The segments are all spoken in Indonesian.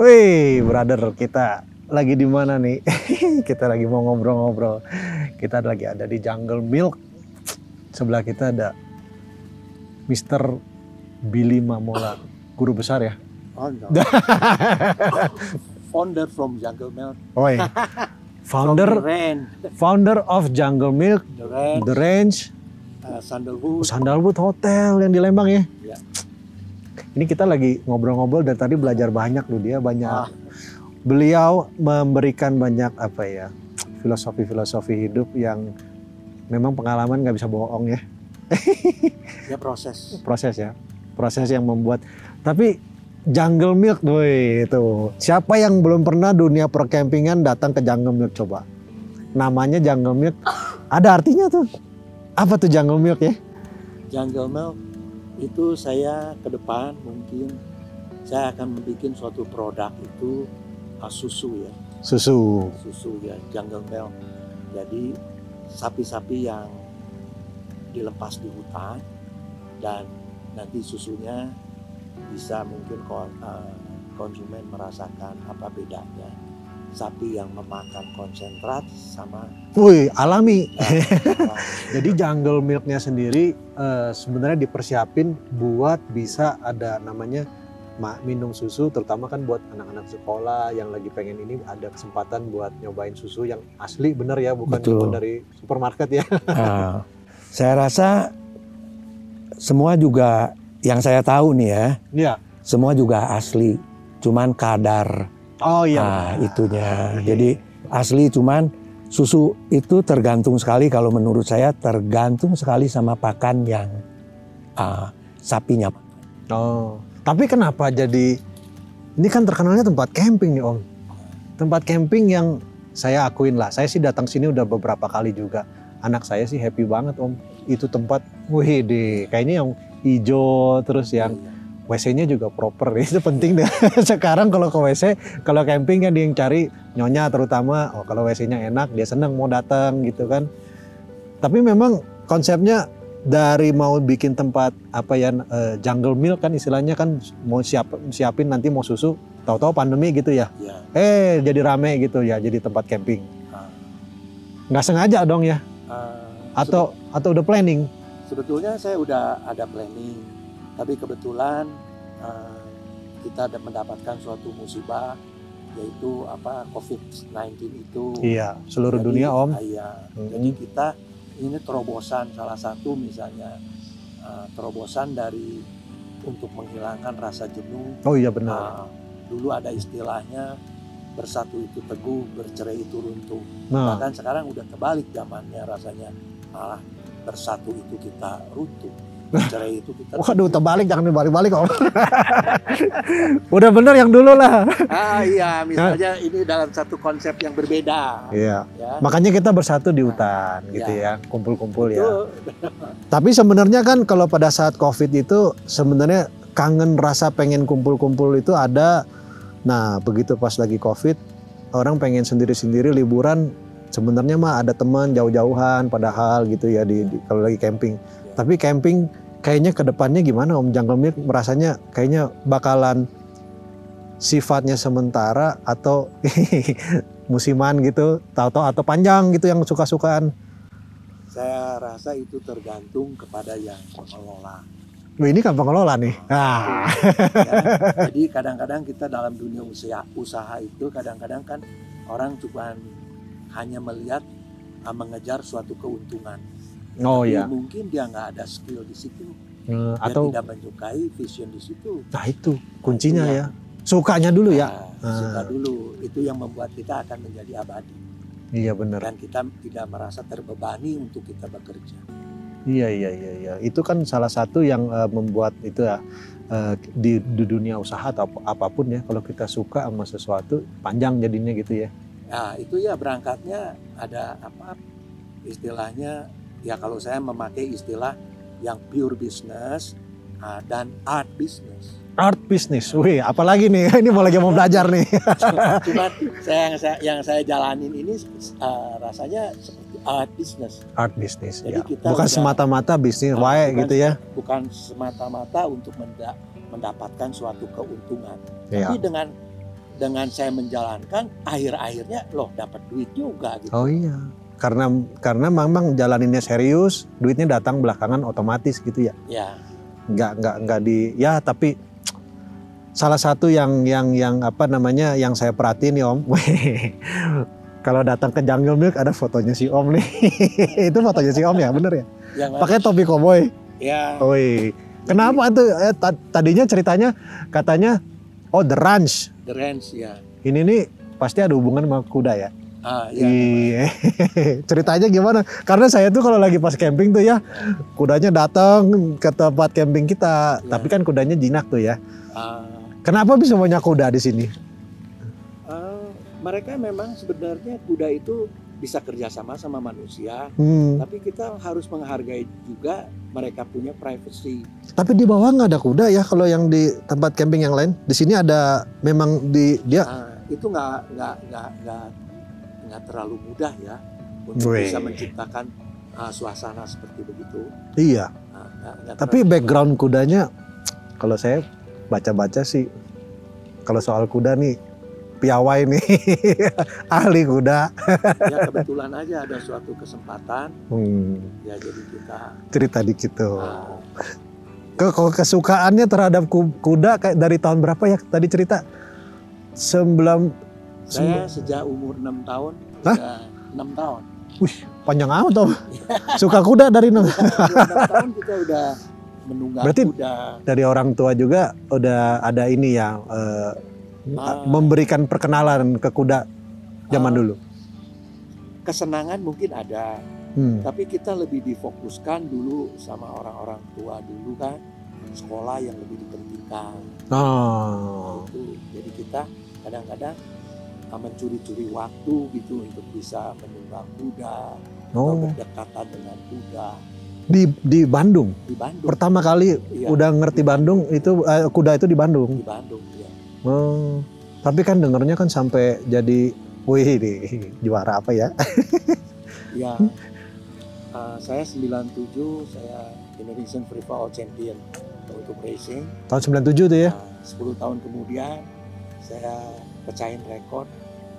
Wih, brother, kita lagi di mana nih? Kita lagi mau ngobrol-ngobrol. Kita lagi ada di Jungle Milk. Sebelah kita ada Mr. Billy Mamola, guru besar ya? Oh, no. Founder from Jungle Milk. Oh iya. Founder of Jungle Milk, The Range, Sandalwood Hotel yang di Lembang ya? Ya. Ini kita lagi ngobrol-ngobrol dan tadi belajar banyak loh, dia banyak. Beliau memberikan banyak apa ya, filosofi hidup yang memang pengalaman nggak bisa bohong ya. Ya proses ya, proses yang membuat. Tapi Jungle Milk, woi itu. Siapa yang belum pernah dunia perkempingan datang ke Jungle Milk coba? Namanya Jungle Milk, ada artinya tuh. Apa tuh Jungle Milk ya? Jungle Milk itu saya ke depan mungkin saya akan membuat suatu produk itu susu ya. Susu ya, Jungle Milk. Jadi sapi-sapi yang dilepas di hutan dan nanti susunya bisa mungkin konsumen merasakan apa bedanya sapi yang memakan konsentrat sama alami. Jadi Jungle Milknya sendiri sebenarnya dipersiapin buat bisa ada namanya minum susu, terutama kan buat anak-anak sekolah yang lagi pengen ini ada kesempatan buat nyobain susu yang asli bener ya, bukan cuma dari supermarket ya. Saya rasa semua juga yang saya tahu nih ya, semua juga asli, cuman kadar itunya. Jadi asli, cuman susu itu tergantung sekali, kalau menurut saya tergantung sekali sama pakan yang sapinya. Tapi kenapa jadi, ini kan terkenalnya tempat camping nih Om. Tempat camping yang saya akuin lah, saya sih datang sini udah beberapa kali juga. Anak saya sih happy banget Om. Itu tempat, kayaknya yang hijau, terus yang WC-nya juga proper, itu penting deh. Sekarang kalau ke WC, kalau camping kan dia yang cari nyonya terutama, kalau WC-nya enak dia seneng mau datang gitu kan. Tapi memang konsepnya dari mau bikin tempat apa ya, Jungle Milk kan istilahnya kan mau siapin nanti mau susu, tahu-tahu pandemi gitu ya. Jadi rame gitu ya, jadi tempat camping. Nggak sengaja dong ya? Atau udah planning? Sebetulnya saya udah ada planning, tapi kebetulan kita ada mendapatkan suatu musibah, yaitu COVID-19 itu. Iya, seluruh dunia Om. Iya. Jadi kita ini terobosan, salah satu misalnya terobosan dari untuk menghilangkan rasa jenuh. Oh iya benar. Dulu ada istilahnya bersatu itu teguh, bercerai itu runtuh. Bahkan sekarang udah kebalik zamannya rasanya, malah bersatu itu kita runtuh, bercerai itu kita waduh, terbalik, jangan dibalik-balik Om. Udah bener yang dulu lah. Iya, misalnya ini dalam satu konsep yang berbeda. Iya. Ya. Makanya kita bersatu di hutan gitu ya, kumpul-kumpul ya. Tapi sebenarnya kan kalau pada saat COVID itu sebenarnya kangen, rasa pengen kumpul-kumpul itu ada. Nah, begitu pas lagi COVID, orang pengen sendiri-sendiri liburan. Sebenarnya mah ada teman jauh-jauhan padahal gitu ya kalau lagi camping. Tapi camping kayaknya ke depannya gimana Om? Jungle Milk merasanya kayaknya bakalan sifatnya sementara atau musiman gitu, tahu-tahu atau panjang gitu yang suka-sukaan. Saya rasa itu tergantung kepada yang mengelola. Ini kan pengelola nih. Jadi kadang-kadang kita dalam dunia usaha itu kadang-kadang kan orang cuma hanya melihat mengejar suatu keuntungan. Tapi mungkin dia nggak ada skill di situ, atau tidak menyukai vision di situ. Nah itu kuncinya ya. Sukanya dulu ya. Suka dulu, itu yang membuat kita akan menjadi abadi. Iya benar. Dan kita tidak merasa terbebani untuk kita bekerja. Iya. Itu kan salah satu yang membuat itu ya, di dunia usaha atau apapun ya, kalau kita suka sama sesuatu panjang jadinya gitu ya. Nah itu ya berangkatnya ada istilahnya ya, kalau saya memakai istilah yang pure business dan art business. Art business, apalagi nih, ini mau belajar nih. Cuma yang saya jalanin ini rasanya seperti art business. Art business, jadi ya. Bukan semata-mata bisnis gitu ya. Bukan semata-mata untuk mendapatkan suatu keuntungan. Ya. Tapi dengan saya menjalankan, akhir-akhirnya loh dapat duit juga gitu. Oh iya, karena memang jalaninnya serius, duitnya datang belakangan otomatis gitu ya. Ya. Nggak ya, tapi salah satu yang apa namanya yang saya perhatiin nih Om, kalau datang ke Jungle Milk ada fotonya si Om nih. Itu fotonya si Om ya, bener ya? Pakai topi koboi. Ya. Woi, kenapa tuh? Tadinya ceritanya katanya, oh The Ranch. The Ranch ya. Ini nih pasti ada hubungan sama kuda ya. Iya. Ceritanya gimana? Karena saya tuh kalau lagi pas camping tuh ya, kudanya datang ke tempat camping kita, tapi kan kudanya jinak tuh ya. Kenapa bisa banyak kuda di sini? Mereka memang sebenarnya kuda itu bisa kerjasama sama manusia, tapi kita harus menghargai juga mereka punya privacy. Tapi di bawah nggak ada kuda ya kalau yang di tempat camping yang lain. Di sini ada, memang dia. Itu nggak terlalu mudah ya untuk bisa menciptakan suasana seperti begitu. Iya. Tapi background kudanya, kalau saya baca-baca sih, kalau soal kuda nih, piawai nih, ahli kuda. Ya kebetulan aja ada suatu kesempatan, ya jadi kita cerita dikit tuh. Kesukaannya terhadap kuda kayak dari tahun berapa ya tadi cerita? Saya sejak umur 6 tahun. Hah? 6 tahun. Wih, panjang amat Om. Suka kuda dari 6 tahun kita udah menunggang berarti kuda. Dari orang tua juga udah ada ini ya, memberikan perkenalan ke kuda zaman dulu. Kesenangan mungkin ada, tapi kita lebih difokuskan dulu sama orang-orang tua dulu kan, sekolah yang lebih dipentingkan. Itu. Jadi kita kadang-kadang mencuri-curi waktu gitu untuk bisa menunggang kuda atau berdekatan dengan kuda. Di Bandung? Di Bandung. Pertama kali udah ngerti Bandung itu kuda itu di Bandung? Di Bandung, ya. Tapi kan dengernya kan sampai jadi, wih juara apa ya? Ya, saya 97, saya Indonesian Free Fall Champion untuk racing. Tahun 97 tuh ya? 10 tahun kemudian saya pecahin rekor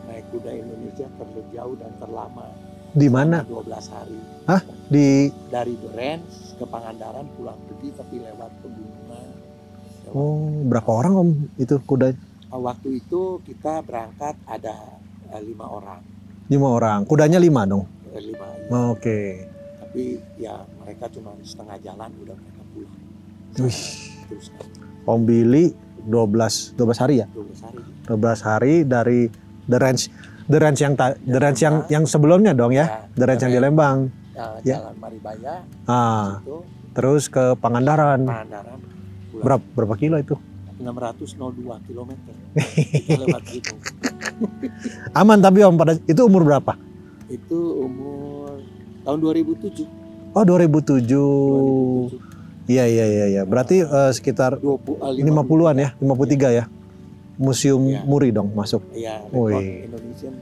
naik kuda Indonesia terjauh dan terlama. Di mana? 12 hari. Hah? Dari The Ranch ke Pangandaran pulang pergi tapi lewat pegunungan. Berapa orang Om itu kuda? Waktu itu kita berangkat ada 5 orang. 5 orang, kudanya 5 dong? 5 ya. Oke. Tapi ya mereka cuma setengah jalan udah mereka pulang. Terus Om Billy 12 hari ya? 12 hari. 12 hari dari The Ranch yang sebelumnya dong ya? The Ranch yang di Lembang. Jalan Maribaya. Terus ke Pangandaran. Berapa kilo itu? 602 kilometer. Kita lewat gitu. Aman tapi Om, pada itu umur berapa? Itu umur tahun 2007. Oh 2007. Iya. Berarti sekitar 50-an ya, 53 ya. Museum Muri dong masuk. Iya, rekor Indonesian,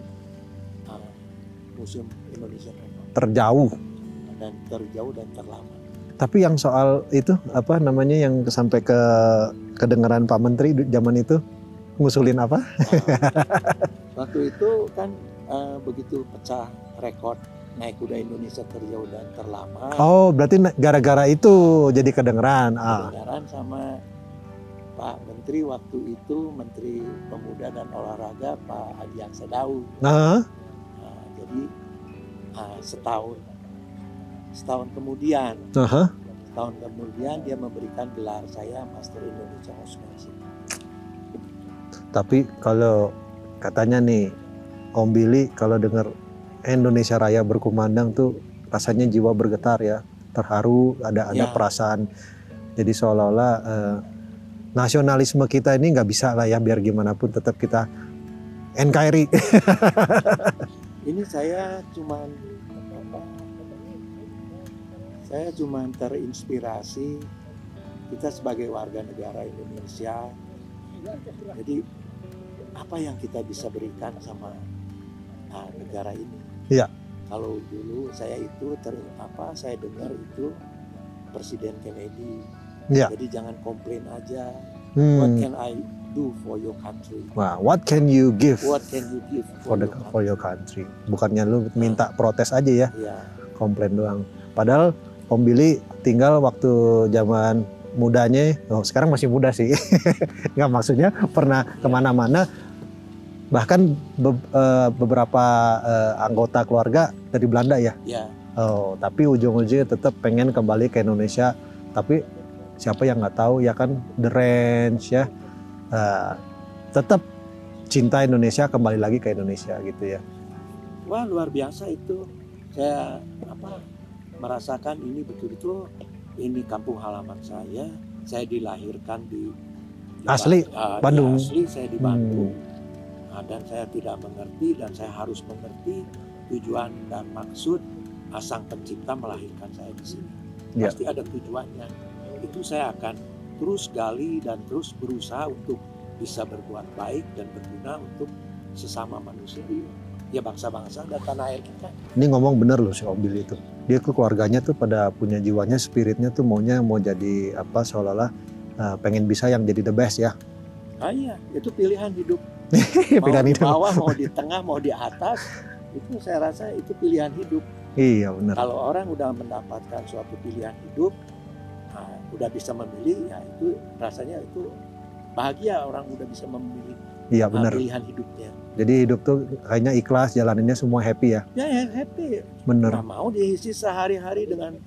Museum Indonesian rekor. Terjauh dan terlama. Tapi yang soal itu apa namanya yang sampai ke kedengaran Pak Menteri zaman itu ngusulin apa? Waktu itu kan begitu pecah rekor naik kuda Indonesia terjauh dan terlama. Oh, berarti gara-gara itu jadi kedengeran. Kedengeran sama Pak Menteri waktu itu, Menteri Pemuda dan Olahraga Pak Adiaksa Daud. Jadi setahun kemudian, dia memberikan gelar saya Master Indonesia Horsemanship. Tapi kalau katanya nih Om Billy kalau dengar Indonesia Raya berkumandang tuh rasanya jiwa bergetar ya, terharu, ada perasaan. Jadi seolah-olah nasionalisme kita ini nggak bisa lah ya, biar gimana pun tetap kita NKRI. Ini saya cuman terinspirasi kita sebagai warga negara Indonesia. Jadi apa yang kita bisa berikan sama negara ini? Iya. Kalau dulu saya dengar itu Presiden Kennedy. Jadi jangan komplain aja. What can I do for your country? Wah, what can you give? What can you give for your country? Bukannya lu minta protes aja ya, komplain doang. Padahal Om Billy tinggal waktu zaman mudanya, sekarang masih muda sih, nggak maksudnya pernah kemana-mana. Bahkan beberapa anggota keluarga dari Belanda ya. Oh, tapi ujung-ujungnya tetap pengen kembali ke Indonesia. Tapi siapa yang nggak tahu ya kan, The Range ya. Tetap cinta Indonesia, kembali lagi ke Indonesia gitu ya. Wah, luar biasa itu. Saya merasakan ini betul-betul ini kampung halaman saya. Saya dilahirkan di asli Bandung. Asli saya di Bandung. Dan saya tidak mengerti, dan saya harus mengerti tujuan dan maksud Sang Pencipta melahirkan saya di sini. Pasti ada tujuannya. Itu saya akan terus gali dan terus berusaha untuk bisa berbuat baik dan berguna untuk sesama manusia, ya bangsa-bangsa dan tanah air kita. Ini ngomong bener loh si Om Billy itu. Dia ke keluarganya tuh pada punya jiwanya, spiritnya tuh maunya mau jadi apa, seolah-olah pengen bisa yang jadi the best ya. Iya, itu pilihan hidup. Pilihan mau di bawah, mau di tengah, mau di atas, itu saya rasa itu pilihan hidup. Iya benar. Kalau orang udah mendapatkan suatu pilihan hidup, udah bisa memilih, ya itu rasanya itu bahagia, orang udah bisa memilih pilihan hidupnya. Jadi hidup tuh kayaknya ikhlas, jalaninnya semua happy ya? Ya happy. Bener. Nggak mau diisi sehari-hari dengan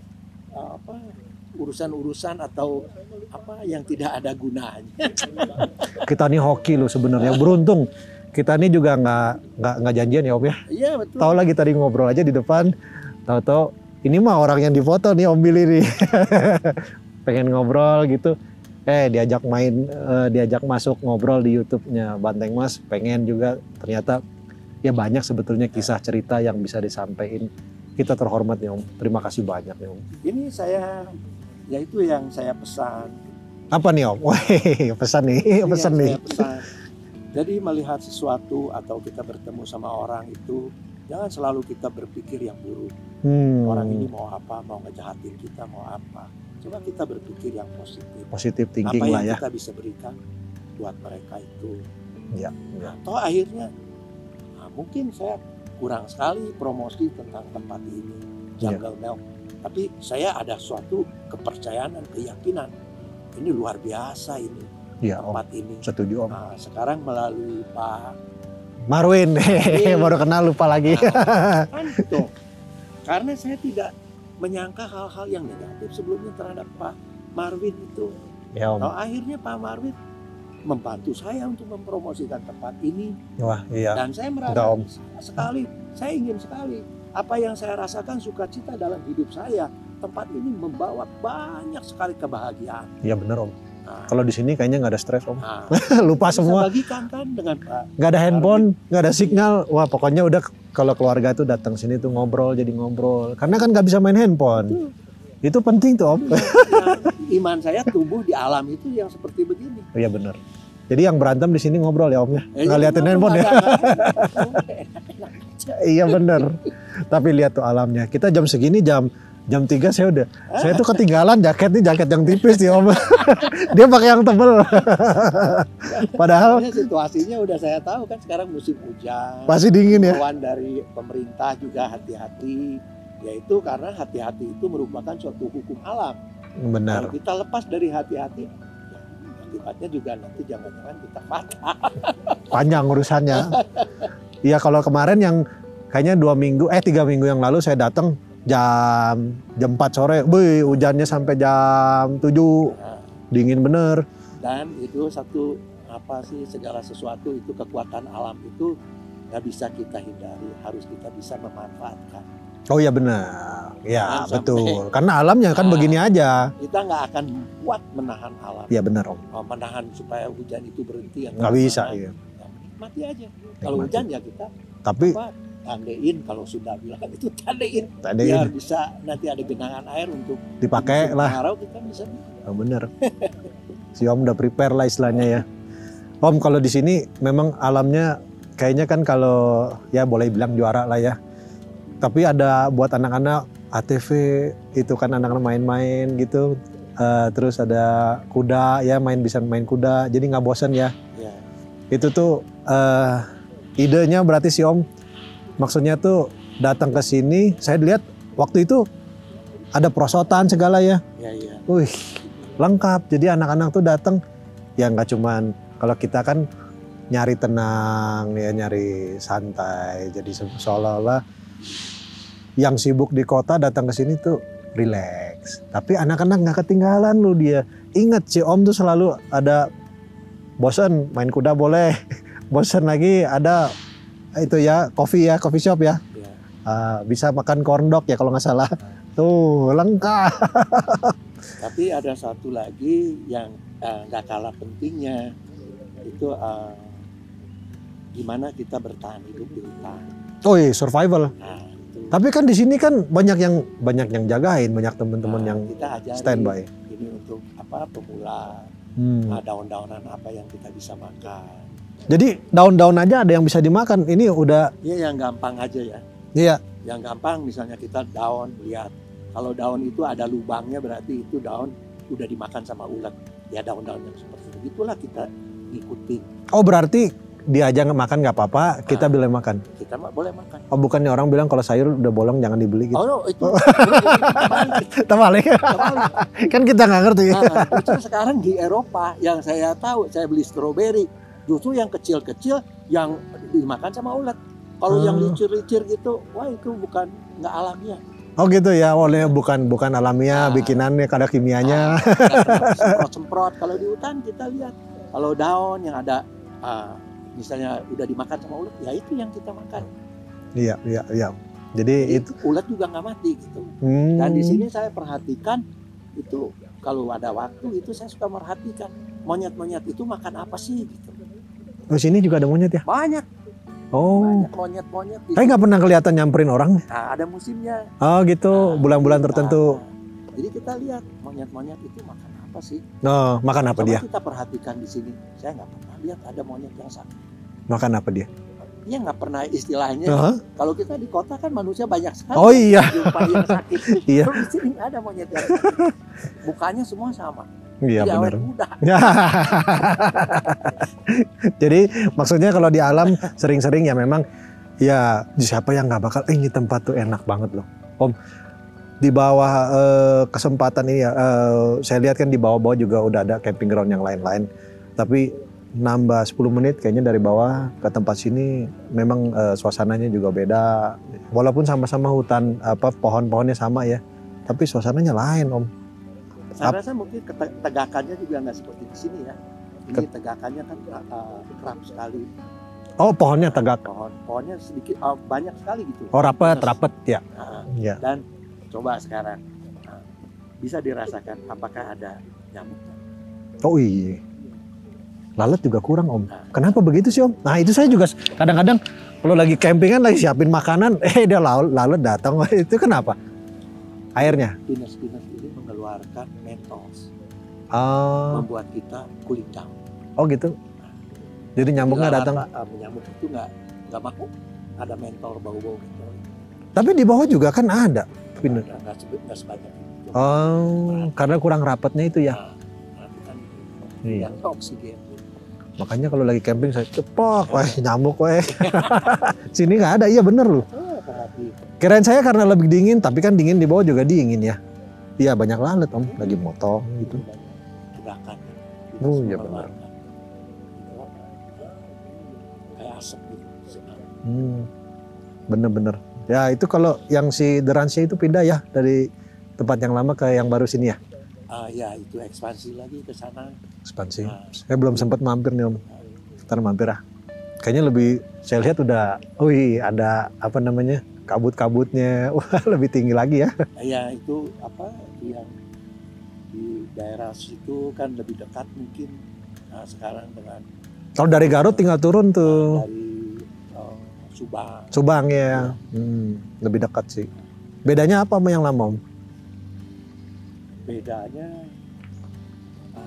urusan-urusan atau apa yang tidak ada gunanya. Kita nih hoki loh sebenarnya, beruntung. Kita nih juga nggak janjian ya Om ya? Iya betul. Tahu lagi tadi ngobrol aja di depan, tahu-tahu ini mah orang yang difoto nih Om Billy nih. Pengen ngobrol gitu, diajak main, diajak masuk ngobrol di YouTube-nya Banteng Mas, pengen juga. Ternyata ya banyak sebetulnya kisah cerita yang bisa disampaikan. Kita terhormat nih Om, terima kasih banyak nih Om. Ini saya, ya itu yang saya pesan. Apa nih Om? Wih, pesan nih, pesan nih. Jadi melihat sesuatu atau kita bertemu sama orang itu, jangan selalu kita berpikir yang buruk. Orang ini mau apa, mau ngejahatin kita, mau apa. Coba kita berpikir yang positif. Positif thinking lah ya. Apa yang kita bisa berikan buat mereka itu. Ya. Atau akhirnya, mungkin saya kurang sekali promosi tentang tempat ini, Jungle Milk. Tapi saya ada suatu kepercayaan dan keyakinan. Ini luar biasa ini. Tempat Om. ini. Setuju Om. Nah, sekarang melalui Pak Marwin, baru kenal lupa lagi. Kan itu. Karena saya tidak menyangka hal-hal yang negatif sebelumnya terhadap Pak Marwin itu. Ya Om. Nah, akhirnya Pak Marwin membantu saya untuk mempromosikan tempat ini. Wah iya. Dan saya merasa sekali, saya ingin sekali apa yang saya rasakan sukacita dalam hidup saya. Tempat ini membawa banyak sekali kebahagiaan. Iya benar Om. Kalau di sini kayaknya nggak ada stres Om. Lupa bisa semua. Bagikan kan dengan Pak. Nggak ada handphone, nggak ada signal. Wah pokoknya udah kalau keluarga tuh datang sini tuh ngobrol, jadi ngobrol. Karena kan nggak bisa main handphone. Itu penting tuh Om. Iman saya tumbuh di alam itu yang seperti begini. Iya benar. Jadi yang berantem di sini ngobrol ya Om ya. Nggak liatin handphone ya. Iya benar. Tapi lihat tuh alamnya. Kita jam segini jam 3 saya tuh ketinggalan jaket yang tipis nih Om. Dia pakai yang tebel. Padahal situasinya udah saya tahu kan sekarang musim hujan. Pasti dingin ya. Kawan dari pemerintah juga hati-hati. Yaitu karena hati-hati itu merupakan suatu hukum alam. Benar. Kalau kita lepas dari hati-hati, akibatnya juga nanti jangan-jangan kita patah. Panjang urusannya. Iya kalau kemarin yang kayaknya 3 minggu yang lalu saya datang jam 4 sore, hujannya sampai jam 7, dingin bener. Dan itu segala sesuatu itu kekuatan alam itu nggak bisa kita hindari, harus kita bisa memanfaatkan. Oh iya benar, ya betul. Karena alamnya kan begini aja. Kita nggak akan kuat menahan alam. Iya benar Om. Menahan supaya hujan itu berhenti. Nggak bisa. Iya. Mati aja. Kalau hujan ya kita. Tapi tandein, kalau Sunda bilang itu tandein. Biar bisa nanti ada genangan air untuk dipakai lah. Kemarau kita bisa. Oh, bener. Si Om udah prepare lah istilahnya ya. Om kalau di sini memang alamnya kayaknya kan kalau ya boleh bilang juara lah ya. Tapi ada buat anak-anak ATV itu kan anak-anak main-main gitu. Terus ada kuda ya bisa main kuda. Jadi nggak bosan ya. Itu tuh idenya berarti si Om maksudnya tuh datang ke sini, saya lihat waktu itu ada perosotan segala ya. Iya. Wih, lengkap. Jadi anak-anak tuh datang ya nggak cuman kalau kita kan nyari tenang ya, nyari santai. Jadi seolah-olah yang sibuk di kota datang ke sini tuh relax. Tapi anak-anak nggak ketinggalan loh dia. Ingat si Om tuh selalu ada bosan main kuda boleh. Bosan lagi ada itu ya coffee shop ya. Bisa makan corn dog ya kalau nggak salah. Tuh lengkap. Tapi ada satu lagi yang nggak kalah pentingnya itu gimana kita bertahan hidup di hutan. Oh iya, survival. Nah, itu. Tapi kan di sini kan banyak yang jagain, banyak teman-teman yang kita ajari standby. Ini untuk apa pemula, daun-daunan apa yang kita bisa makan. Jadi daun-daun aja ada yang bisa dimakan. Ini udah. Iya yang gampang aja ya. Iya. Yang gampang misalnya kita daun lihat. Kalau daun itu ada lubangnya berarti itu daun udah dimakan sama ulat. Ya daun-daun yang seperti itu. Itulah kita ngikutin. Oh berarti dia aja nggak makan nggak apa-apa, kita boleh makan. Kita boleh makan. Oh bukannya orang bilang kalau sayur udah bolong jangan dibeli gitu. Oh no, itu terbalik. Kan kita nggak ngerti. Nah, justru sekarang di Eropa yang saya tahu, saya beli stroberi, justru yang kecil-kecil yang dimakan sama ulat. Kalau yang licir-licir gitu, wah itu bukan nggak alamiah. Oh gitu ya, oleh bukan alamiah, bikinannya kadar kimianya. Semprot-semprot. Kalau di hutan kita lihat, kalau daun yang ada misalnya udah dimakan sama ulat, ya itu yang kita makan. Iya. Jadi itu ulat juga nggak mati gitu. Dan di sini saya perhatikan itu kalau ada waktu itu saya suka merhatikan monyet-monyet itu makan apa sih gitu. Oh sini juga ada monyet ya? Banyak. Oh. Banyak monyet-monyet. Saya nggak pernah kelihatan nyamperin orang. Nah, ada musimnya. Oh gitu, bulan-bulan tertentu. Jadi kita lihat monyet-monyet itu makan apa sih? Oh, makan apa dia? Kita perhatikan di sini. Saya nggak pernah lihat ada monyet yang sakit. Makan apa dia? Dia nggak pernah istilahnya. Kalau kita di kota kan manusia banyak sekali. Oh iya. Jumpa yang sakit. Iya. Terus di sini nggak ada monyet yang sakit. Mukanya semua sama. Iya benar. Muda. Jadi maksudnya kalau di alam sering-sering ya memang ya siapa yang nggak bakal ini tempat tuh enak banget loh Om. Di bawah kesempatan ini ya saya lihat kan di bawah-bawah juga udah ada camping ground yang lain-lain. Tapi nambah 10 menit kayaknya dari bawah ke tempat sini memang suasananya juga beda. Walaupun sama-sama hutan pohon-pohonnya sama ya. Tapi suasananya lain Om. Saya rasa mungkin tegakannya juga nggak seperti di sini ya. Ini tegakannya kan kerap sekali. Oh pohonnya tegak. Pohonnya sedikit banyak sekali gitu. Oh rapet ya. Ya. Dan coba sekarang bisa dirasakan apakah ada nyamuk. Oh iya. Lalat juga kurang Om. Kenapa begitu sih Om? Nah itu saya juga kadang-kadang kalau lagi campingan lagi siapin makanan, dia lalat datang. Itu kenapa? Airnya? Pinus-pinus ini mengeluarkan mentos. Membuat kita cooling down. Oh gitu? Jadi nyamuknya datang? Nyamuk itu nggak mau. Ada mentol, bau-bau mentol. Tapi di bawah juga kan ada? Nggak sebanyak itu. Oh, karena kurang rapatnya itu ya? Iya. Oksigen. Makanya kalau lagi camping saya cepok, wah nyamuk weh. Sini nggak ada, iya bener loh. Kirain saya karena lebih dingin, tapi kan dingin di bawah juga dingin ya. Iya banyak lalat Om, lagi motong gitu. Tegakan. Oh iya benar. Kayak asap gitu. Bener-bener. Ya itu kalau yang si Deransya itu pindah ya dari tempat yang lama ke yang baru sini ya? Ya itu ekspansi lagi ke sana. Ekspansi. Saya belum sempat mampir nih Om. Ntar mampir ah. Kayaknya lebih saya lihat udah, ada apa namanya kabut-kabutnya, wah lebih tinggi lagi ya. Ya itu apa yang di daerah situ kan lebih dekat mungkin sekarang dengan. Kalau dari Garut tinggal turun tuh. Dari Subang. Subang ya. Lebih dekat sih. Bedanya apa sama yang lama Om? Bedanya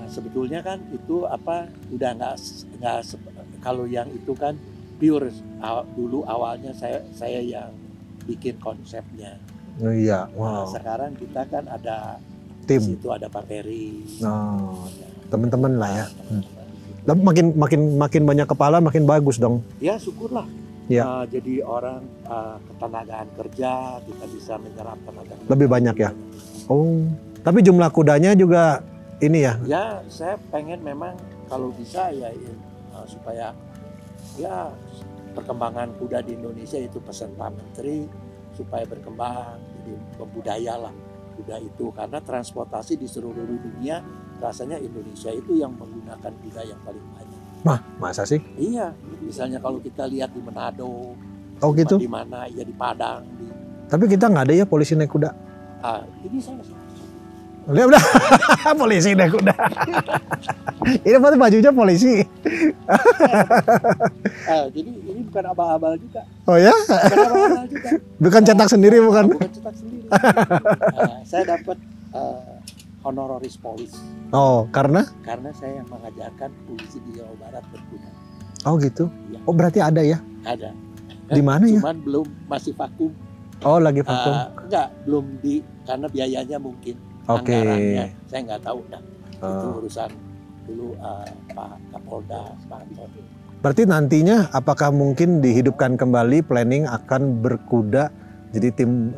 sebetulnya kan itu apa udah nggak kalau yang itu kan pure dulu awalnya saya yang bikin konsepnya. Oh iya, wow. Sekarang kita kan ada tim. Di situ ada Pak Peri. Teman-teman lah ya. Tapi makin banyak kepala makin bagus dong. Ya syukurlah. Ya. Jadi orang ketenagaan kerja kita bisa menyerap tenaga. Lebih banyak ya. Oh, tapi jumlah kudanya juga ini ya? Ya, saya pengen memang kalau bisa ya supaya ya perkembangan kuda di Indonesia itu pesan Pak Menteri supaya berkembang, jadi membudayalah kuda itu karena transportasi di seluruh dunia rasanya Indonesia itu yang menggunakan kuda yang paling banyak. Mah, masa sih? Iya, misalnya kalau kita lihat di Manado, oh gitu? Di mana ya di Padang. Tapi kita nggak ada ya polisi naik kuda. Ini saya. Lihat udah, polisi naik kuda. Ini berarti bajunya polisi. Jadi ini bukan abal-abal juga. Oh ya? Bukan abal-abal juga. Bukan cetak sendiri bukan? Bukan cetak sendiri. Saya dapat honoris polis. Oh, karena? Karena saya yang mengajarkan polisi di Jawa Barat berkuda. Oh gitu? Ya. Oh berarti ada ya? Ada. Di mana ya? Cuman belum masih vakum. Oh lagi vakum? Enggak, belum karena biayanya mungkin. Oke. Anggarannya saya nggak tahu dah. Itu urusan dulu Pak Kapolda, Pak Anton. Berarti nantinya apakah mungkin dihidupkan kembali planning akan berkuda jadi tim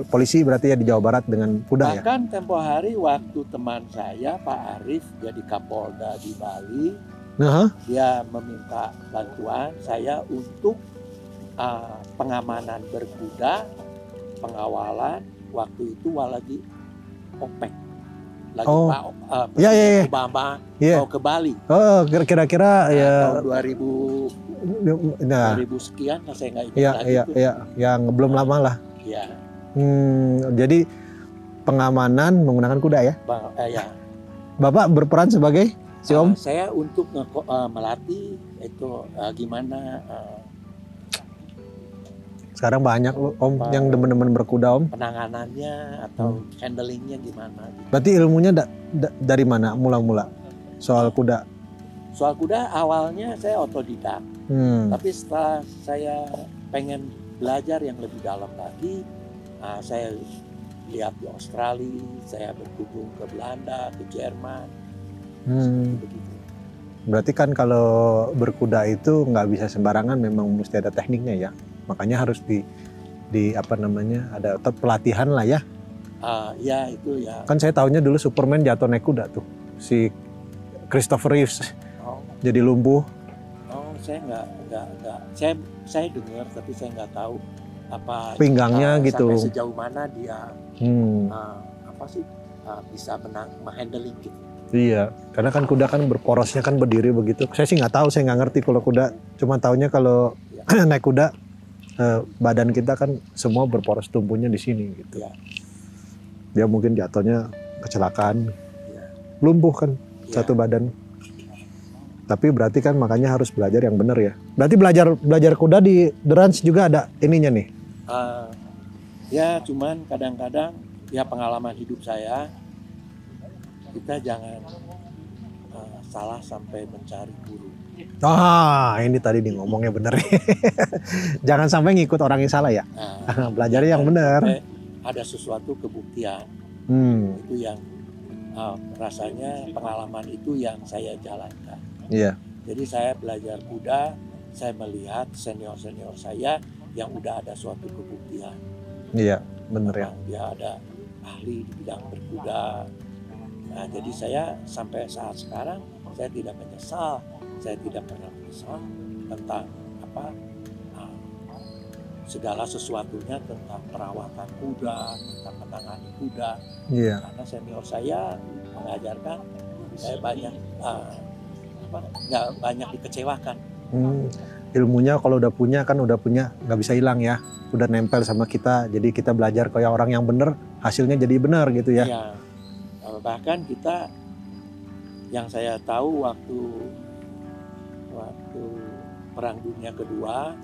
polisi berarti ya di Jawa Barat dengan kuda ya? Bahkan tempo hari waktu teman saya Pak Arif jadi Kapolda di Bali, dia meminta bantuan saya untuk pengamanan berkuda, pengawalan waktu itu lagi OPEC. Lagi Pak Obama mau ke Bali. Oh, kira-kira ya tahun 2000 sekian, saya nggak ingat lagi. Iya, yang belum lama lah. Iya. Jadi pengamanan menggunakan kuda ya? Ya. Bapak berperan sebagai si Om? Saya untuk melatih itu gimana. Sekarang banyak loh Om yang demen-demen berkuda Om. Penanganannya atau handlingnya gimana. Berarti ilmunya dari mana mula-mula soal kuda? Soal kuda awalnya saya otodidak. Tapi setelah saya pengen belajar yang lebih dalam lagi, saya lihat di Australia, saya berkunjung ke Belanda, ke Jerman. Begitu. Berarti kan kalau berkuda itu nggak bisa sembarangan, memang mesti ada tekniknya ya. Makanya harus di apa namanya, ada pelatihan lah ya. Ya itu ya. Kan saya tahunya dulu Superman jatuh naik kuda tuh, si Christopher Reeves jadi lumpuh. Oh, saya nggak. Saya dengar tapi saya nggak tahu apa pinggangnya gitu. Sampai sejauh mana dia bisa menghandling gitu. Iya, karena kan kuda kan berporosnya kan berdiri begitu. Saya sih nggak tahu, saya nggak ngerti kalau kuda. Cuma taunya kalau naik kuda badan kita kan semua berporos, tumpunya di sini gitu. Ya. Dia mungkin jatuhnya kecelakaan, lumpuh kan satu badan. Tapi berarti kan makanya harus belajar yang benar ya. Berarti belajar kuda di The Ranch juga ada ininya nih. Ya cuman kadang-kadang ya pengalaman hidup saya, kita jangan salah sampai mencari guru. Ini tadi nih ngomongnya bener. Jangan sampai ngikut orang yang salah ya. Belajar yang benar. Ada sesuatu kebuktian. Itu yang rasanya pengalaman itu yang saya jalankan. Iya. Jadi saya belajar kuda, saya melihat senior-senior saya yang udah ada suatu kebuktian. Iya, benar ya. Dia ada ahli di bidang berkuda. Nah, jadi saya sampai saat sekarang saya tidak menyesal. Saya tidak pernah menyesal tentang segala sesuatunya tentang perawatan kuda, tentang menangani kuda. Iya. Karena senior saya mengajarkan, saya nggak banyak dikecewakan. Ilmunya kalau udah punya nggak bisa hilang ya. Udah nempel sama kita, jadi kita belajar kayak orang yang bener, hasilnya jadi benar gitu ya. Iya. Bahkan kita, yang saya tahu waktu Perang Dunia Kedua,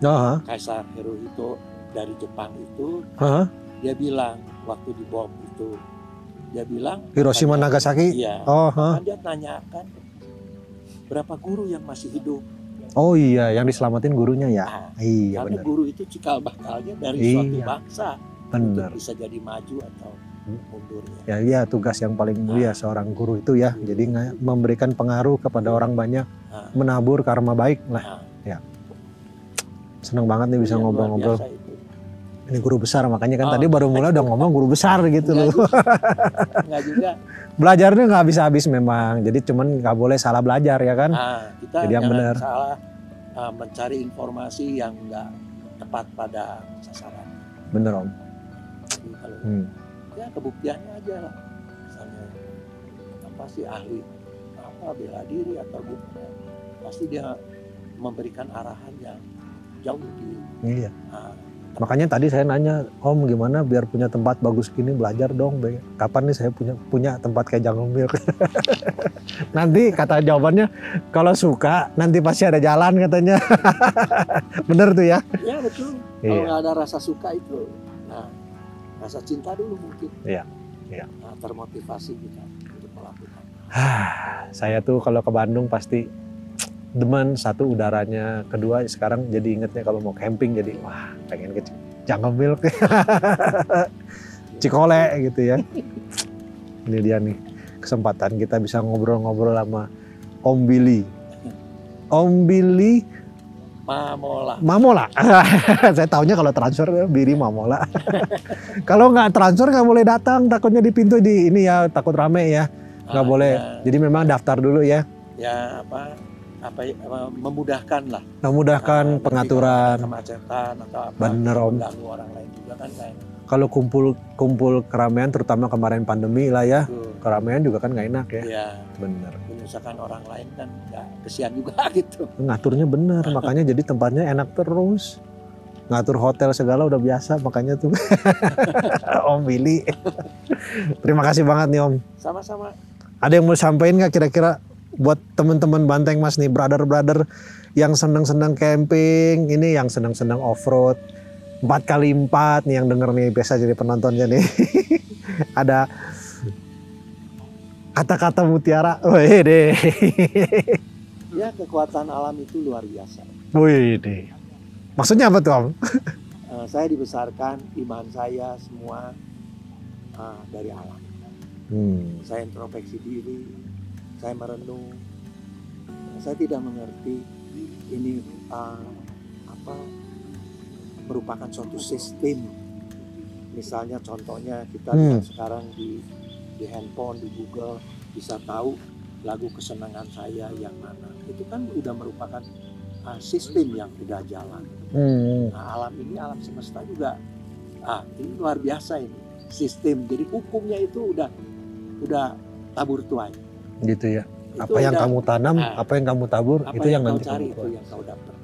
Kaisar Hirohito dari Jepang itu, dia bilang waktu dibom itu, dia bilang Hiroshima Nagasaki. Iya. Dia tanyakan berapa guru yang masih hidup. Oh iya, yang diselamatin gurunya ya. Iya karena benar. Guru itu cikal bakalnya dari suatu bangsa untuk bisa jadi maju atau mundur. Ya, iya tugas yang paling mulia seorang guru itu ya. Jadi memberikan pengaruh kepada orang banyak, menabur karma baik lah. Ya. Seneng banget nih bisa ngobrol-ngobrol. Ini guru besar, makanya kan tadi baru mulai udah ngomong guru besar gitu loh. Enggak juga. Belajarnya nggak habis-habis memang, jadi cuman nggak boleh salah belajar ya kan. Kita jadi yang benar. Salah mencari informasi yang nggak tepat pada sasaran. Bener Om. Jadi kalau ya kebuktiannya aja lah. Misalnya apa sih ahli apa bela diri atau gimana, pasti dia memberikan arahan yang jauh lebih. Iya. Makanya tadi saya nanya, Om gimana biar punya tempat bagus gini, belajar dong. Kapan nih saya punya tempat kayak Jungle Milk? Nanti kata jawabannya, kalau suka nanti pasti ada jalan katanya. Bener tuh ya? Ya betul. Kalau nggak ada rasa suka itu, nah rasa cinta dulu mungkin. Iya. Nah, termotivasi kita untuk melakukan. Saya tuh kalau ke Bandung pasti demen, satu udaranya, kedua sekarang jadi ingetnya kalau mau camping jadi wah pengen ke Jungle Milk, Cikole gitu ya. Ini dia nih kesempatan kita bisa ngobrol-ngobrol sama Om Billy. Om Billy Mamola. Saya taunya kalau transfer Billy Mamola. Kalau nggak transfer nggak boleh datang, takutnya di pintu di ini ya, takut rame ya, nggak boleh. Ya. Jadi memang daftar dulu ya. Ya memudahkan lah. Memudahkan pengaturan. Kemacetan atau apa. Bener Om. Mengganggu orang lain juga kan kayak. Kalau kumpul keramaian, terutama kemarin pandemi lah ya, keramaian juga kan nggak enak ya. Iya. Bener. Menyusahkan orang lain kan nggak kesian juga gitu. Ngaturnya bener, makanya jadi tempatnya enak terus. Ngatur hotel segala udah biasa, makanya tuh. Om Billy. Terima kasih banget nih Om. Sama-sama. Ada yang mau sampaikan nggak kira-kira buat teman-teman Banteng Mas nih, brother-brother yang senang-senang camping, ini yang senang-senang off-road 4x4 nih yang denger nih, biasa jadi penontonnya nih. Ada kata-kata mutiara. Wih deh. Ya kekuatan alam itu luar biasa. Wih deh. Maksudnya apa tuh Om? Saya dibesarkan, iman saya semua dari alam. Saya introspeksi diri, saya merenung, saya tidak mengerti ini merupakan suatu sistem. Misalnya contohnya kita lihat sekarang di handphone, di Google bisa tahu lagu kesenangan saya yang mana. Itu kan udah merupakan sistem yang udah jalan. Nah, alam ini, alam semesta juga, ini luar biasa ini sistem. Jadi hukumnya itu udah tabur tuai. Gitu ya. Apa yang kamu tanam, apa yang kamu tabur, itu yang nanti cari, kamu itu yang kau dapat.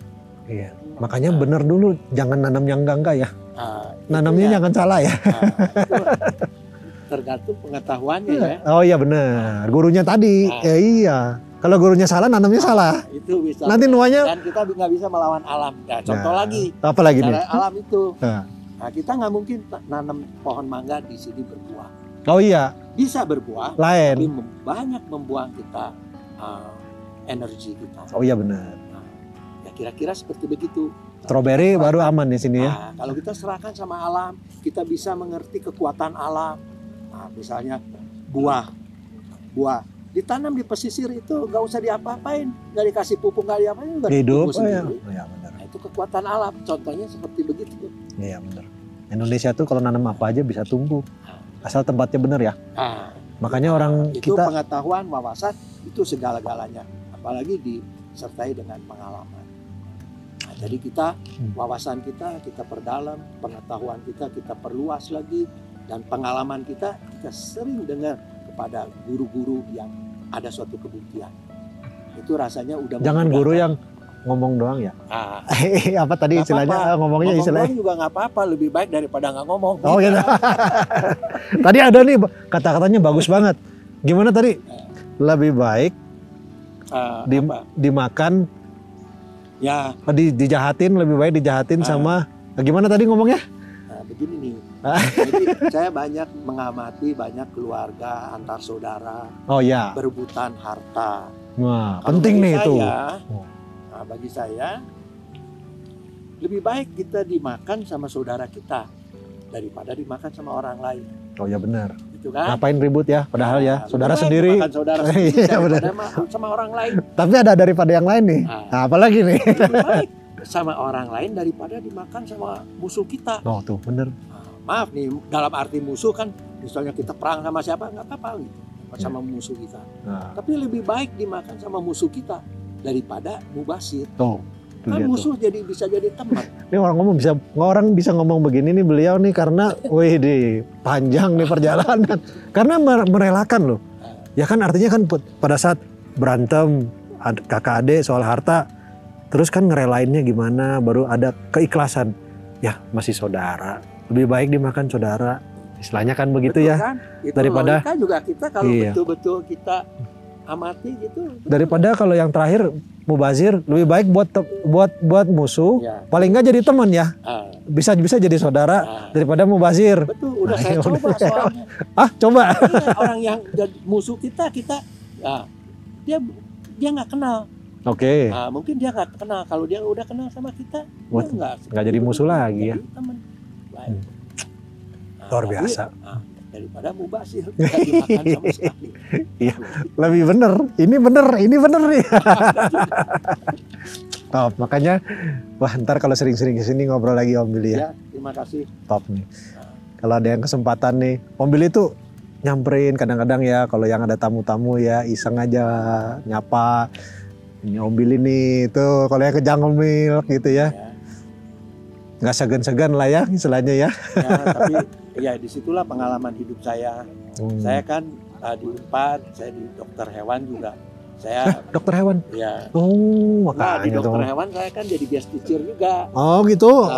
Iya. Makanya bener dulu, jangan nanam yang enggak ya. Nanamnya jangan salah ya. Tergantung pengetahuannya ya. Oh iya bener. Gurunya tadi, iya. Kalau gurunya salah, nanamnya salah. Itu bisa. Nanti nuanya. Dan kita nggak bisa melawan alam. Nah, contoh lagi. Apa lagi nih? Alam itu. Nah, kita nggak mungkin nanam pohon mangga di sini berbuah. Oh iya. Bisa berbuah. Lain. Tapi banyak membuang kita energi kita. Oh iya benar. Nah, ya kira-kira seperti begitu. Strawberry baru aman di sini ya. Nah, kalau kita serahkan sama alam, kita bisa mengerti kekuatan alam. Nah, misalnya buah ditanam di pesisir itu nggak usah diapa-apain, nggak dikasih pupuk, nggak diapain, nggak hidup. Oh ya benar. Nah, itu kekuatan alam. Contohnya seperti begitu. Iya benar. Indonesia tuh kalau nanam apa aja bisa tumbuh, asal tempatnya benar ya. Makanya orang itu kita pengetahuan, wawasan itu segala-galanya, apalagi disertai dengan pengalaman. Nah, jadi kita wawasan kita perdalam, pengetahuan kita perluas lagi, dan pengalaman kita sering dengar kepada guru-guru yang ada suatu kebuktian. Itu rasanya udah. Jangan guru yang ngomong doang ya. Apa tadi istilahnya? Ngomongnya istilahnya juga nggak apa-apa, lebih baik daripada nggak ngomong. Oh gitu. Tadi ada nih kata-katanya bagus banget. Gimana tadi? Lebih baik dimakan. Ya. Dijahatin, lebih baik dijahatin sama. Gimana tadi ngomongnya? Nah, begini nih. Jadi saya banyak mengamati banyak keluarga antar saudara. Oh ya. Berebutan harta. Wah, penting nih itu. Nah, bagi saya lebih baik kita dimakan sama saudara kita daripada dimakan sama orang lain. Oh ya benar. Gitu kan? Ngapain ribut ya? Padahal ya saudara sendiri. Makan saudara sendiri Iya, benar. sama orang lain. Tapi ada daripada yang lain nih. Nah, apalagi nih? Lebih baik sama orang lain daripada dimakan sama musuh kita. Oh tuh bener. Maaf nih, dalam arti musuh kan, misalnya kita perang sama siapa nggak apa-apa gitu, sama musuh kita. Tapi lebih baik dimakan sama musuh kita daripada mubasir. Tuh. Kan musuh jadi bisa jadi teman. Ini orang bisa ngomong begini nih beliau nih karena, wih panjang nih perjalanan. Karena merelakan loh. Ya kan artinya kan pada saat berantem kakak adik soal harta, terus kan ngerelainnya gimana, baru ada keikhlasan. Ya masih saudara, lebih baik dimakan saudara. Istilahnya kan begitu. Betul, ya. Kan? Daripada juga kita kalau betul-betul kita amati gitu. Daripada kalau yang terakhir mubazir, lebih baik buat musuh, paling nggak jadi teman ya. Bisa jadi saudara daripada mubazir. Betul, udah saya coba soalnya. Coba. Iya, orang yang jadi musuh kita dia nggak kenal. Oke. Mungkin dia nggak kenal. Kalau dia udah kenal sama kita, dia nggak jadi musuh lagi ya. Teman. Luar biasa. Daripada mubazir nggak dimakan sama sekali. Iya, lebih bener. Ini bener nih. Top, makanya ntar kalau sering-sering kesini ngobrol lagi Om Billy ya. Terima kasih. Top nih. Kalau ada yang kesempatan nih, Om Billy tuh nyamperin kadang-kadang ya, kalau yang ada tamu-tamu ya iseng aja nyapa. Ini Om Billy nih, tuh kalau yang ke Jungle Milk gitu ya. Nggak segan-segan lah ya istilahnya ya. Tapi ya disitulah pengalaman hidup saya. Saya kan di Unpad, saya di dokter hewan juga. Saya dokter hewan? Ya. Makanya di dokter hewan saya kan jadi guest teacher juga. Oh gitu?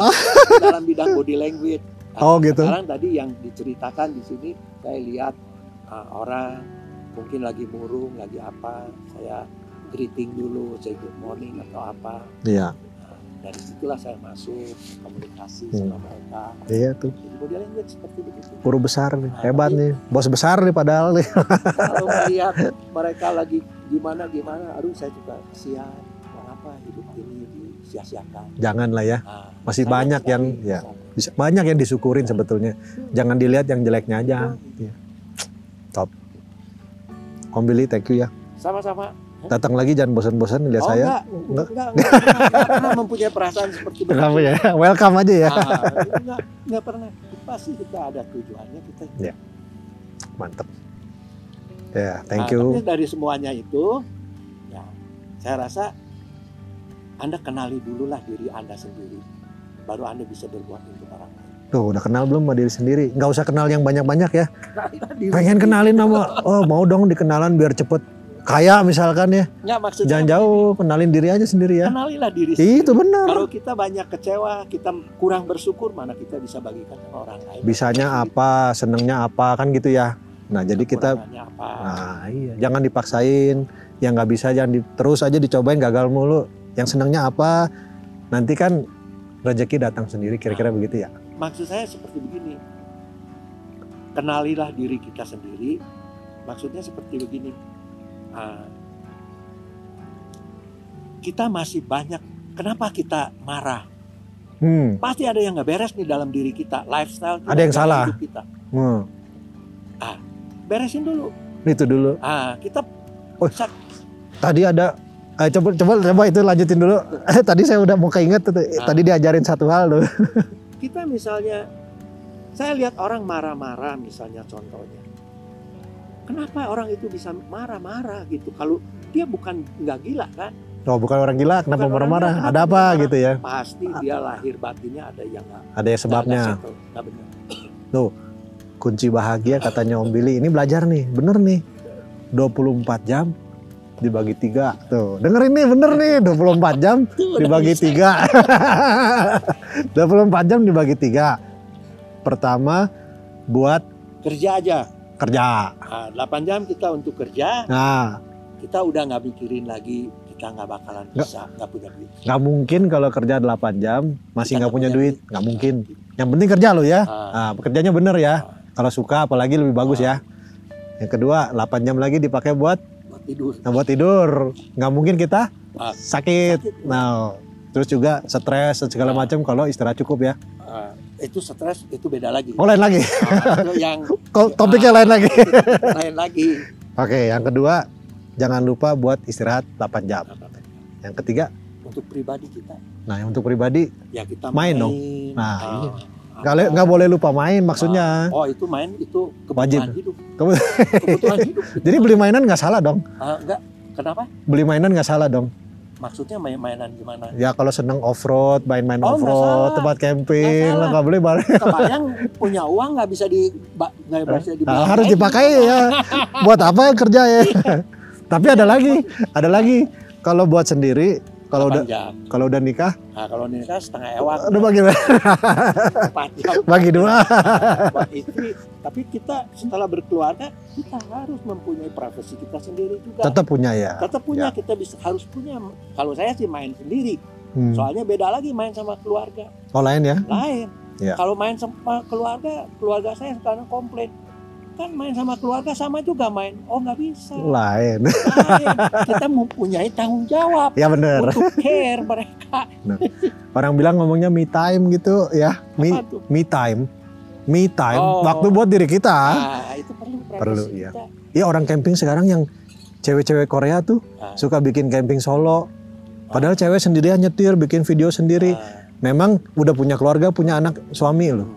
Dalam bidang body language. Gitu? Sekarang tadi yang diceritakan di sini, saya lihat orang mungkin lagi murung, lagi apa. Saya greeting dulu, say good morning atau apa. Iya. Dari situlah saya masuk komunikasi sama mereka. Iya tuh. Jadi body language seperti begitu. Guru besar nih, hebat nih. Bos besar nih padahal nih. Kalau melihat mereka lagi gimana, aduh saya juga kasihan. Mengapa hidup ini disia-siakan? Jangan lah ya. Masih banyak yang banyak yang disyukurin sebetulnya. Jangan dilihat yang jeleknya aja. Ya. Top. Om Billy, thank you ya. Sama-sama. Datang lagi jangan bosan-bosan lihat saya. Enggak pernah mempunyai perasaan seperti itu. Ya. Welcome aja ya. Enggak pernah. Pasti kita ada tujuannya kita. Ya. Mantap. Ya, thank you. Tapi dari semuanya itu, ya, saya rasa Anda kenali dululah diri Anda sendiri. Baru Anda bisa berbuat untuk orang lain. Tuh, udah kenal belum sama diri sendiri? Nggak usah kenal yang banyak-banyak ya. Pengen kenalin nama, mau dong dikenalan biar cepet kaya misalkan ya. Nggak, maksudnya jangan jauh, kenalin diri aja sendiri ya. Kenalilah diri sendiri. Itu benar. Kalau kita banyak kecewa, kita kurang bersyukur, mana kita bisa bagikan sama orang lain. Bisanya apa, senengnya apa, kan gitu ya. Nah jadi kita, iya, jangan dipaksain, yang nggak bisa jangan terus aja dicobain, gagal mulu. Yang senengnya apa, nanti kan rezeki datang sendiri, kira-kira begitu ya. Maksud saya seperti begini, kenalilah diri kita sendiri. Maksudnya seperti begini. Kita masih banyak, kenapa kita marah? Pasti ada yang nggak beres nih dalam diri kita, lifestyle kita, ada yang salah kita. Beresin dulu. Itu dulu. Kita tadi ada coba itu lanjutin dulu. Tadi saya udah mau keinget tadi diajarin satu hal tuh. Kita misalnya, saya lihat orang marah-marah misalnya contohnya. Kenapa orang itu bisa marah-marah gitu? Kalau dia bukan nggak gila kan? Oh, bukan orang gila, kenapa marah-marah? Ada apa gitu ya? Pasti dia lahir batinnya ada yang nggak. Ada yang sebabnya. Nggak benar. Tuh, kunci bahagia katanya Om Billy. Ini belajar nih, bener nih. 24 jam dibagi 3. Tuh, dengerin nih, bener nih. 24 jam dibagi 3. 24 jam dibagi 3. Pertama, buat kerja aja. Kerja. 8 jam kita untuk kerja. Nah, kita udah nggak mikirin lagi, kita nggak bakalan bisa, nggak punya duit. Nggak mungkin kalau kerja 8 jam masih nggak punya duit. Nggak mungkin. Yang penting kerja lo ya. Pekerjaannya bener ya. Kalau suka apalagi lebih bagus ya. Yang kedua, 8 jam lagi dipakai buat tidur. Nah, buat tidur. Nggak mungkin kita sakit. Nah, Terus juga stres segala macam kalau istirahat cukup ya. Itu stres itu beda lagi. Oh, lain lagi. Itu yang topiknya lain lagi. Lain lagi. Oke, yang kedua jangan lupa buat istirahat 8 jam. Yang ketiga untuk pribadi kita. Nah, untuk pribadi ya kita main dong. Nah, nggak boleh lupa main maksudnya. Oh, itu main itu kebutuhan hidup. Kebutuhan hidup. Jadi beli mainan nggak salah dong? Enggak. Kenapa? Beli mainan nggak salah dong. Maksudnya mainan gimana? Ya kalau seneng off-road, main-main off-road, tempat camping, nggak boleh bareng. Kebayang punya uang nggak bisa dibeli. Harus dipakai ya. Buat apa kerja ya? Tapi ada lagi. Kalau buat sendiri, kalau udah nikah. Nah, kalau nikah setengah ewak. Udah bagi 4 jam. Bagi 2. Buat istri. Tapi kita setelah berkeluarga kita harus mempunyai privasi kita sendiri juga. Tetap punya ya. Tetap punya ya. Kita harus punya. Kalau saya sih main sendiri. Soalnya beda lagi main sama keluarga. Oh, lain ya? Lain. Ya. Kalau main sama keluarga saya sekarang komplain. Kan main sama keluarga sama juga main. Oh, nggak bisa. Lain. Kita mempunyai tanggung jawab. Ya benar. Untuk care mereka. Nah, orang bilang ngomongnya me time gitu ya. Me time. Waktu buat diri kita. Nah, itu perlu ya. Iya, orang camping sekarang yang cewek-cewek Korea tuh suka bikin camping solo. Padahal cewek sendirian nyetir, bikin video sendiri. Memang udah punya keluarga, punya anak, suami loh.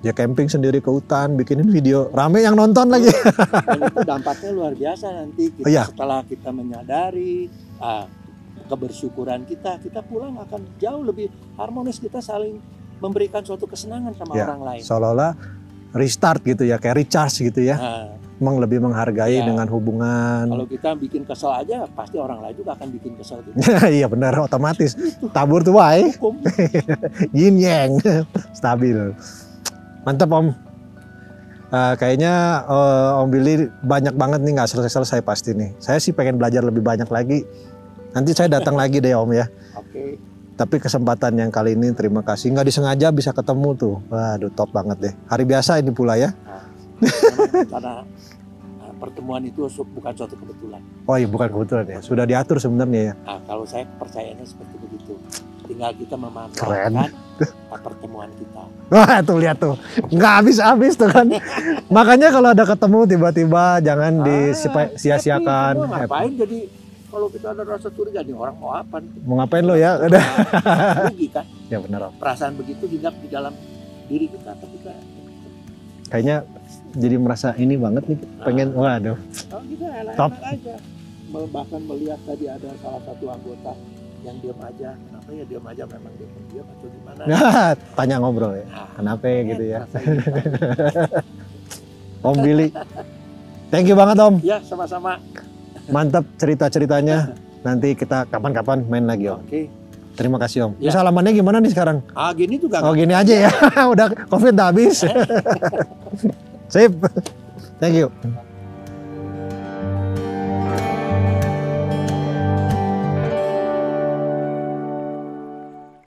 Dia camping sendiri ke hutan, bikinin video. Rame yang nonton lagi. Dan itu dampaknya luar biasa nanti. Setelah kita menyadari kebersyukuran kita pulang akan jauh lebih harmonis. Kita saling memberikan suatu kesenangan sama orang lain. Seolah-olah restart gitu ya, kayak recharge gitu ya. Emang lebih menghargai dengan hubungan. Kalau kita bikin kesel aja, pasti orang lain juga akan bikin kesel kita. Iya benar, otomatis. Tabur tuai. Yin yang stabil. Mantap Om. Kayaknya Om Billy banyak banget nih, nggak selesai-selesai pasti nih. Saya sih pengen belajar lebih banyak lagi. Nanti saya datang lagi deh Om ya. Oke. Tapi kesempatan yang kali ini terima kasih. Nggak disengaja bisa ketemu tuh. Waduh, top banget deh. Hari biasa ini pula ya. Karena pertemuan itu bukan suatu kebetulan. Oh iya, bukan kebetulan ya. Sudah diatur sebenarnya ya. Nah, kalau saya percayanya seperti begitu. Tinggal kita memanfaatkan pertemuan kita. Wah, tuh lihat tuh. Nggak habis-habis tuh kan. Makanya kalau ada ketemu tiba-tiba jangan disia-siakan. Ngapain jadi kalau kita ada rasa curiga nih orang mau apa? Mau ngapain lo ya? Udah. Rugi kan? Ya benar Om. Perasaan begitu hinggap di dalam diri kita, tapi kayaknya jadi merasa ini banget nih, pengen waduh. Oh gitu, enak aja. Bahkan melihat tadi ada salah satu anggota yang diam aja. Kenapa ya diam aja? Memang dia pendiam atau gimana? Tanya ngobrol ya. Kenapa ya gitu ya? Om Billy, thank you banget Om. Ya sama-sama. Mantap cerita-ceritanya. Nanti kita kapan-kapan main lagi Om. Oke. Terima kasih Om. Ya. Salamannya gimana nih sekarang? Gini juga. Oh gini aja ya. Udah COVID udah habis. Sip. Thank you.